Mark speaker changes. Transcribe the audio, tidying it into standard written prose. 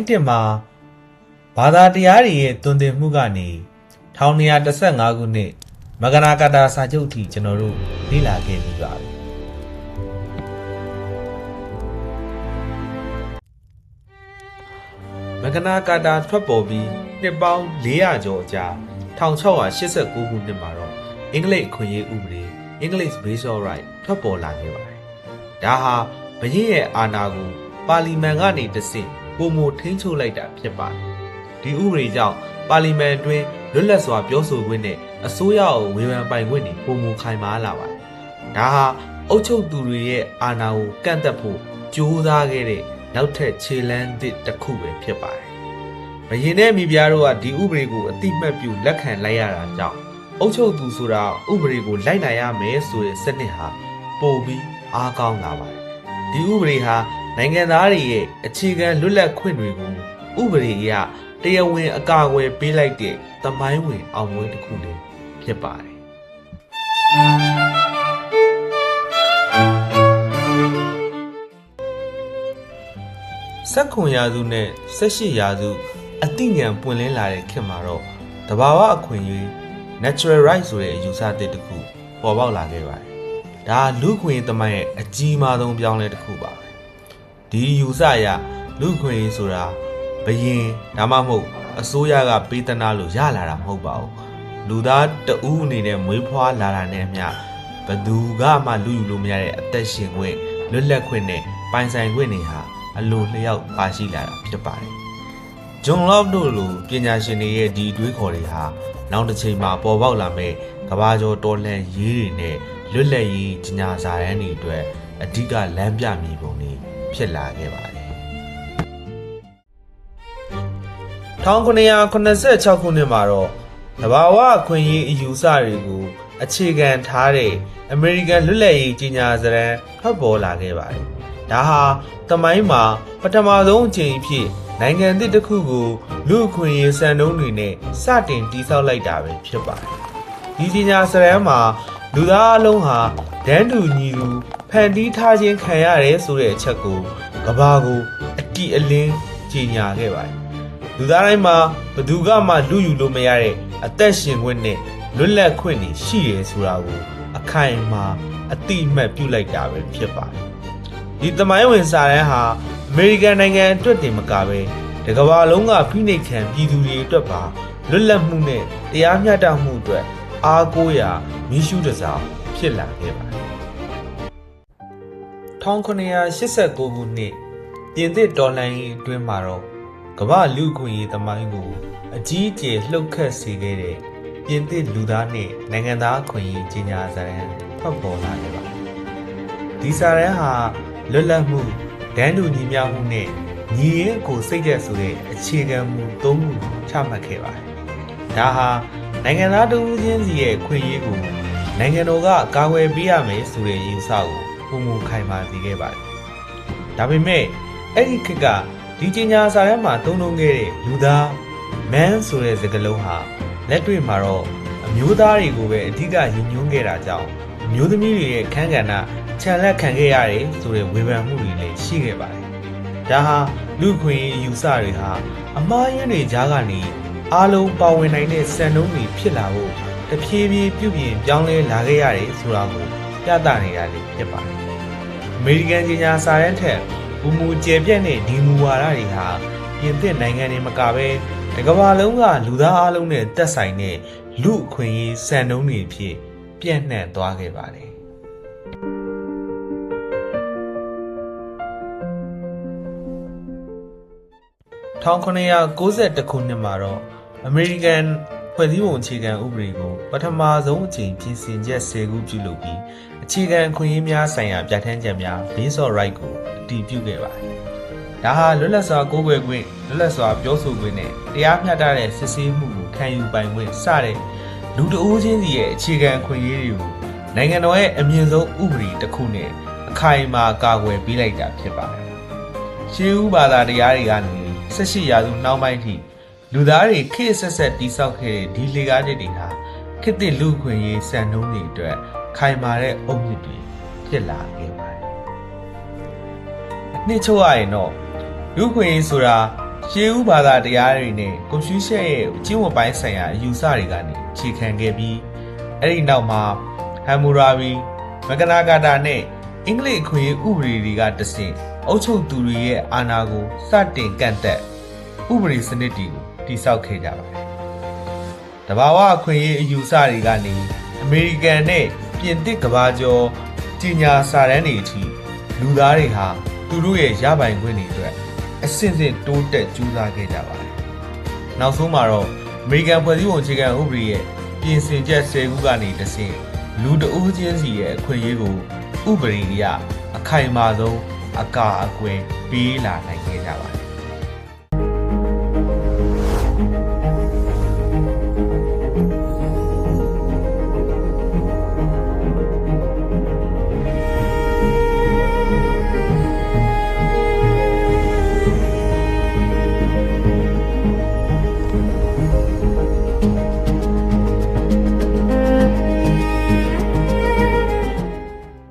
Speaker 1: တင်မှာဘာသာတရားတွေရဲ့တွင်တင်မှုကနေ1215ခုနှစ်မဂနာကာတာစာချုပ်အထိကျွန်တော်တို့လေ့လာခဲ့ပြီးပါပြီမဂနာကာတာထွက်ပေါ်ပြီးနှစ်ပေါင်း400ကျော်အကြာ1689ခုနှစ်မှာတော့အင်္ဂလိပ်အခွင့်အရေးဥပဒေ English Bill of Rights ထွက်ပေါ်လာခဲ့ပါတယ်။ဒါဟာဘုရင်ရဲ့အာဏာကိုပါလီမန်ကနေတဆင့်ပုံမထိန်းချုပ်လိုက်တာဖြစ်ပါတယ်။ဒီဥပဒေကြောင့်ပါလီမန်အတွင်းလွတ်လပ်စွာပြောဆိုခွင့်နဲ့အစိုးရကိုဝေဖန်ပိုင်ခွင့်တွေပုံမခိုင်မာလာပါတယ်။ဒါဟာအုပ်ချုပ်သူတွေရဲ့အာဏာကိုကန့်သတ်ဖို့ကြိုးစားခဲ့တဲ့နောက်ထပ်ခြေလှမ်းတစ်ခုပဲဖြစ်ပါတယ်။ဘုရင်နဲ့မိဖုရားတို့ကဒီဥပဒေကိုအတိမတ်ပြုလက်ခံလိုက်ရတာကြောင့်အုပ်ချုပ်သူဆိုတာဥပဒေကိုလိုက်နိုင်ရမယ်ဆိုတဲ့စနစ်ဟာပိုပြီးအားကောင်းလာပါတယ်။ဒီဥပဒေဟာနိုင်ငံသားတွေရဲ့အခြေခံလွတ်လပ်ခွင့်တွေကိုဥပဒေအရတရားဝင်အကာအကွယ်ပေးလိုက်တဲ့သမိုင်းဝင်အောင်ပွဲတစ်ခုလည်းဖြစ်ပါတယ်။19ရာစုနဲ့18ရာစုအသိဉာဏ်ပွင့်လင်းလာတဲ့ခေတ်မှာတော့တဘာဝအခွင့်အရေး natural right ဆိုတဲ့အယူဆအသစ်တစ်ခုပေါ်ပေါက်လာခဲ့ပါတယ်။ဒါလူခွင့်သမိုင်းရဲ့အကြီးမားဆုံးပြောင်းလဲတစ်ခုပါပဲ။ဒီအယူဆအရလူခွင့်ဆိုတာဘယင်ဒါမှမဟုတ်အစိုးရကပေးသနာလို့ရလာတာမဟုတ်ပါဘူး။လူသားတဦးအနေနဲ့မွေးဖွားလာတာနဲ့အမျှဘသူကမှလူယူလို့မရတဲ့အသက်ရှင်ခွင့်လွတ်လပ်ခွင့်နဲ့ပိုင်ဆိုင်ခွင့်တွေဟာအလိုလျောက်ပါရှိလာတာဖြစ်ပါတယ်။ဂျွန်လော့ခ်တို့လိုပညာရှင်တွေရဲ့ဒီတွေးခေါ်တွေဟာနောက်တစ်ချိန်မှာပေါ်ပေါက်လာမဲ့ကမ္ဘာကျော်တော်လှန်ရေးတွေနဲ့လွတ်လပ်ရေးကြီးညာစာတမ်းတွေအတွက်အဓိကလမ်းပြမြေပုံတွေဖြစ်လာခဲ့ပါတယ်1986ခုနှစ်မှာတော့တဘာဝအခွင့်အရေးအယူဆတွေကိုအခြေခံထားတဲ့အမေရိကန်လွတ်လပ်ရေးကြီးညာစာတမ်းထွက်ပေါ်လာခဲ့ပါတယ်။ဒါဟာသမိုင်းမှာပထမဆုံးအကြိမ်ဖြစ်နိုင်ငံသစ်တစ်ခုကိုလူအခွင့်အရေးစံနှုန်းတွေနဲ့စတင်တည်ဆောက်လိုက်တာပဲဖြစ်ပါတယ်။ဒီကြီးညာစာတမ်းမှာလူသားအလုံးဟာတန်းတူညီတူဖန်တီးထားခြင်းခံရတယ်ဆိုတဲ့အချက်ကိုကမ္ဘာကိုအတိအလင်းကြေညာခဲ့ပါတယ်။လူသားတိုင်းမှာဘယ်သူကမှလူယူလို့မရတဲ့အသက်ရှင်ခွင့်နဲ့လွတ်လပ်ခွင့်တွေရှိရဲဆိုတာကိုအခိုင်အမာအတိအမှတ်ပြုလိုက်တာပဲဖြစ်ပါတယ်။ဒီသမိုင်းဝင်စာတမ်းဟာအမေရိကန်နိုင်ငံအတွက်တင်မကပဲတကမ္ဘာလုံးကဖိနှိပ်ခံပြည်သူတွေအတွက်ပါလွတ်လပ်မှုနဲ့တရားမျှတမှုအတွက်အားကိုးရာမီးရှူးတစ်စောင်ဖြစ်လာခဲ့ပါတယ်1989ခုနှစ်ပြင်သစ်တော်လှန်ရေးအတွင်းမှာတော့ကမ္ဘာလူ့အခွင့်အရေးသမိုင်းကိုအကြီးအကျယ်လှုပ်ခတ်စေခဲ့တဲ့ပြင်သစ်လူသားနဲ့နိုင်ငံသားအခွင့်အရေးကြီးညာစာတမ်းထွက်ပေါ်လာခဲ့ပါတယ်ဒီစာတမ်းဟာလွတ်လပ်မှုတန်းတူညီမျှမှုနဲ့ညီရင်ကိုစိတ်သက်ဆိုတဲ့အခြေခံမူ၃ခုချမှတ်ခဲ့ပါတယ်။ဒါဟာနိုင်ငံသားတစ်ဦးချင်းစီရဲ့ခွင့်ရေးကိုနိုင်ငံတော်ကကာကွယ်ပေးရမယ်ဆိုတဲ့ယူဆကိုပုံမခိုင်မာစေခဲ့ပါတယ်။ဒါပေမဲ့အဲ့ဒီခေတ်ကဒီကြေညာစာတမ်းမှာသုံးနှုန်းခဲ့တဲ့လူသား man ဆိုတဲ့စကားလုံးဟာလက်တွေ့မှာတော့အမျိုးသားတွေကိုပဲအဓိကရည်ညွှန်းခဲ့တာကြောင့်အမျိုးသမီးတွေရဲ့ခန်းကဏ္ဍခြံလက်ခံခဲ့ရတယ်ဆိုတဲ့ဝေဖန်မှုတွေလည်းရှိခဲ့ပါတယ်။ဒါဟာလူခွင့်အယူဆတွေဟာအမှားယွင်းတွေကြားကနေအားလုံးပါဝင်နိုင်တဲ့စံနှုန်းတွေဖြစ်လာဖို့တဖြည်းဖြည်းပြုပြင်ပြောင်းလဲလာခဲ့ရတယ်ဆိုတာကိုပြသနေတာလည်းဖြစ်ပါတယ်။အမေရိကန်ကြီးညာစာတမ်းထက်ဘူမူကျယ်ပြန့်တဲ့ဒီမူဝါဒတွေဟာပြင်သစ်နိုင်ငံတွေမကပဲတကမ္ဘာလုံးကလူသားအလုံးနဲ့သက်ဆိုင်တဲ့လူအခွင့်အရေးစံနှုန်းတွေဖြစ်ပြန့်နှံ့သွားခဲ့ပါတယ်1991ခုနှစ်မှာတော့အမေရိကန်ဖွဲ့စည်းပုံအခြေခံဥပဒေကိုပထမဆုံးအကြိမ်ပြင်ဆင်ချက်10ခုပြုလုပ်ပြီးအခြေခံအခွင့်အရေးများဆိုင်ရာပြဋ္ဌာန်းချက်များ Bill of Rights ကိုအတည်ပြုခဲ့ပါတယ်။ဒါဟာလွတ်လပ်စွာကိုးကွယ်ခွင့်လွတ်လပ်စွာပြောဆိုခွင့်နဲ့တရားမျှတတဲ့စစ်ဆေးမှုကိုခံယူပိုင်ခွင့်စတဲ့လူတဦးချင်းစီရဲ့အခြေခံအခွင့်အရေးတွေကိုနိုင်ငံတော်ရဲ့အမြင့်ဆုံးဥပဒေတစ်ခုနဲ့အခိုင်အမာကာကွယ်ပေးလိုက်တာဖြစ်ပါတယ်။ရှေးဦးဘာသာတရားတွေကနေ18ရာစုနောက်ပိုင်းထိလူသားတွေခေတ်ဆက်ဆက်တည်ဆောက်ခဲ့တဲ့ဒီလေကားတွေဟာခေတ်သစ်လူခွင့်ရေးစံနှုန်းတွေအတွက်ခိုင်မာတဲ့အုတ်မြစ်တွေဖြစ်လာခဲ့ပါတယ်။အနှစ်ချုပ်ရရင်တော့လူခွင့်ရေးဆိုတာ ရှေးဦးဘာသာတရားတွေနဲ့ကွန်ဖျူးရှက်ရဲ့ကျင့်ဝတ်ပိုင်းဆိုင်ရာအယူဆတွေကနေခြေခံခဲ့ပြီးအဲ့ဒီနောက်မှာဟမ်မူရာဘီမကနာကာတာနဲ့အင်္ဂလိပ်အခွင့်အရေးဥပဒေတွေကတဆင့်အုပ်ချုပ်သူတွေရဲ့အာဏာကိုစတင်ကန့်သက်ဥပဒေစနစ်တွေကိုတည်ဆောက်ခဲ့ကြပါတယ်။တဘာဝအခွင့်အရေးအယူဆတွေကနေအမေရိကန်နဲ့ပြင်သစ်ကမ္ဘာကျော်ကြီးညာစာတမ်းတွေအထိလူသားတွေဟာသူတို့ရဲ့ရပိုင်ခွင့်တွေအတွက်အဆင့်ဆင့်တိုးတက်ကြိုးစားခဲ့ကြပါတယ်။နောက်ဆုံးမှာတော့အမေရိကန်ဖွဲ့စည်းပုံအခြေခံဥပဒေရဲ့ပြင်ဆင်ချက်10ခုကနေတဆင့်လူတဦးချင်းစီရဲ့အခွင့်အရေးကိုဥပဒေအရအခိုင်အမာဆုံးအကာအကွယ်ပေးလာနိုင်ခဲ့ကြပါတယ်